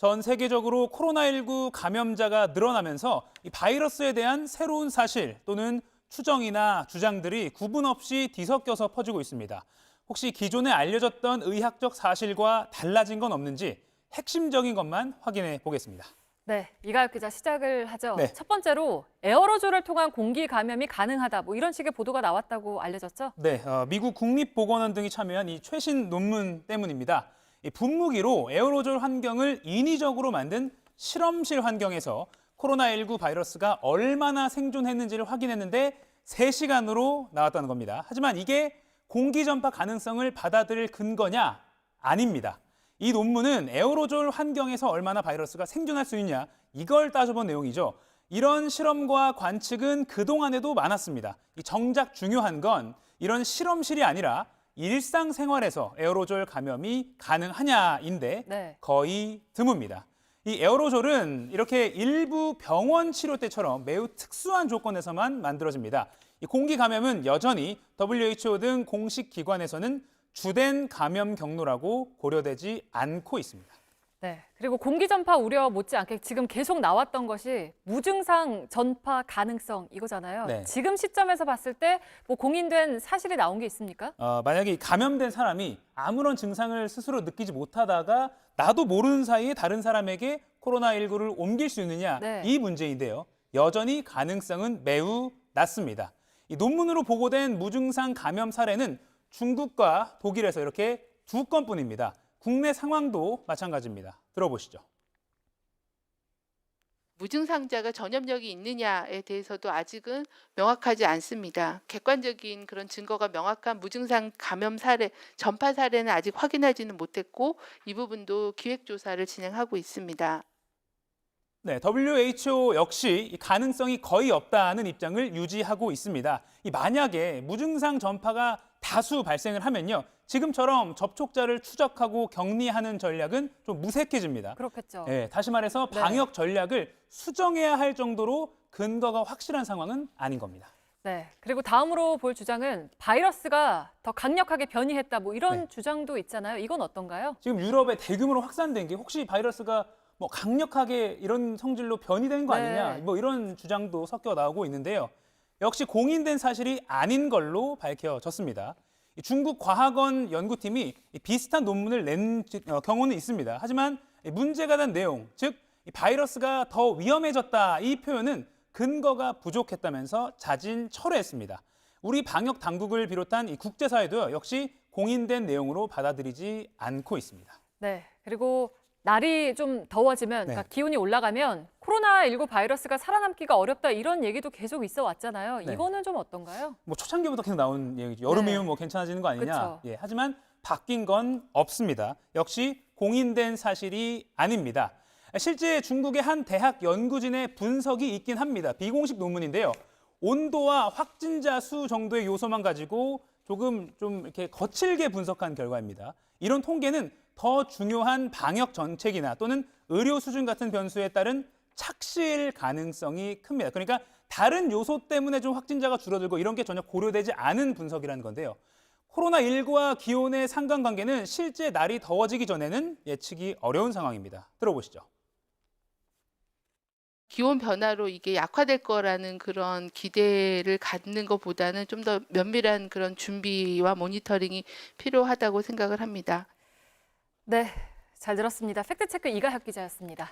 전 세계적으로 코로나19 감염자가 늘어나면서 이 바이러스에 대한 새로운 사실 또는 추정이나 주장들이 구분 없이 뒤섞여서 퍼지고 있습니다. 혹시 기존에 알려졌던 의학적 사실과 달라진 건 없는지 핵심적인 것만 확인해 보겠습니다. 네, 이가혁 기자 시작을 하죠. 네. 첫 번째로 에어로졸을 통한 공기 감염이 가능하다. 이런 식의 보도가 나왔다고 알려졌죠? 네, 미국 국립보건원 등이 참여한 이 최신 논문 때문입니다. 이 분무기로 에어로졸 환경을 인위적으로 만든 실험실 환경에서 코로나19 바이러스가 얼마나 생존했는지를 확인했는데 3시간으로 나왔다는 겁니다. 하지만 이게 공기 전파 가능성을 받아들일 근거냐? 아닙니다. 이 논문은 에어로졸 환경에서 얼마나 바이러스가 생존할 수 있냐, 이걸 따져본 내용이죠. 이런 실험과 관측은 그동안에도 많았습니다. 정작 중요한 건 이런 실험실이 아니라 일상생활에서 에어로졸 감염이 가능하냐인데 네. 거의 드뭅니다. 이 에어로졸은 이렇게 일부 병원 치료 때처럼 매우 특수한 조건에서만 만들어집니다. 이 공기 감염은 여전히 WHO 등 공식 기관에서는 주된 감염 경로라고 고려되지 않고 있습니다. 네, 그리고 공기 전파 우려 못지않게 지금 계속 나왔던 것이 무증상 전파 가능성 이거잖아요. 네. 지금 시점에서 봤을 때 공인된 사실이 나온 게 있습니까? 만약에 감염된 사람이 아무런 증상을 스스로 느끼지 못하다가 나도 모르는 사이에 다른 사람에게 코로나19를 옮길 수 있느냐, 네. 이 문제인데요. 여전히 가능성은 매우 낮습니다. 이 논문으로 보고된 무증상 감염 사례는 중국과 독일에서 이렇게 2건뿐입니다. 국내 상황도 마찬가지입니다. 들어보시죠. 무증상자가 전염력이 있느냐에 대해서도 아직은 명확하지 않습니다. 객관적인 그런 증거가 명확한 무증상 감염 사례, 전파 사례는 아직 확인하지는 못했고 이 부분도 기획조사를 진행하고 있습니다. 네, WHO 역시 이 가능성이 거의 없다는 입장을 유지하고 있습니다. 만약에 무증상 전파가 다수 발생을 하면요, 지금처럼 접촉자를 추적하고 격리하는 전략은 좀 무색해집니다. 그렇겠죠. 네, 다시 말해서 네. 방역 전략을 수정해야 할 정도로 근거가 확실한 상황은 아닌 겁니다. 네, 그리고 다음으로 볼 주장은 바이러스가 더 강력하게 변이했다. 이런 네. 주장도 있잖아요. 이건 어떤가요? 지금 유럽에 대규모로 확산된 게 혹시 바이러스가 강력하게 이런 성질로 변이된 거 아니냐, 네. 이런 주장도 섞여 나오고 있는데요. 역시 공인된 사실이 아닌 걸로 밝혀졌습니다. 중국 과학원 연구팀이 비슷한 논문을 낸 경우는 있습니다. 하지만 문제가 된 내용, 즉 바이러스가 더 위험해졌다, 이 표현은 근거가 부족했다면서 자진 철회했습니다. 우리 방역 당국을 비롯한 이 국제사회도요, 역시 공인된 내용으로 받아들이지 않고 있습니다. 네, 그리고 날이 좀 더워지면, 네. 그러니까 기온이 올라가면 코로나19 바이러스가 살아남기가 어렵다 이런 얘기도 계속 있어 왔잖아요. 네. 이거는 좀 어떤가요? 초창기부터 계속 나온 얘기죠. 여름이면 네. 괜찮아지는 거 아니냐. 그쵸. 예, 하지만 바뀐 건 없습니다. 역시 공인된 사실이 아닙니다. 실제 중국의 한 대학 연구진의 분석이 있긴 합니다. 비공식 논문인데요. 온도와 확진자 수 정도의 요소만 가지고 조금 좀 이렇게 거칠게 분석한 결과입니다. 이런 통계는 더 중요한 방역 정책이나 또는 의료 수준 같은 변수에 따른 착시일 가능성이 큽니다. 그러니까 다른 요소 때문에 좀 확진자가 줄어들고 이런 게 전혀 고려되지 않은 분석이라는 건데요. 코로나19와 기온의 상관관계는 실제 날이 더워지기 전에는 예측이 어려운 상황입니다. 들어보시죠. 기온 변화로 이게 약화될 거라는 그런 기대를 갖는 것보다는 좀 더 면밀한 그런 준비와 모니터링이 필요하다고 생각을 합니다. 네, 잘 들었습니다. 팩트체크 이가혁 기자였습니다.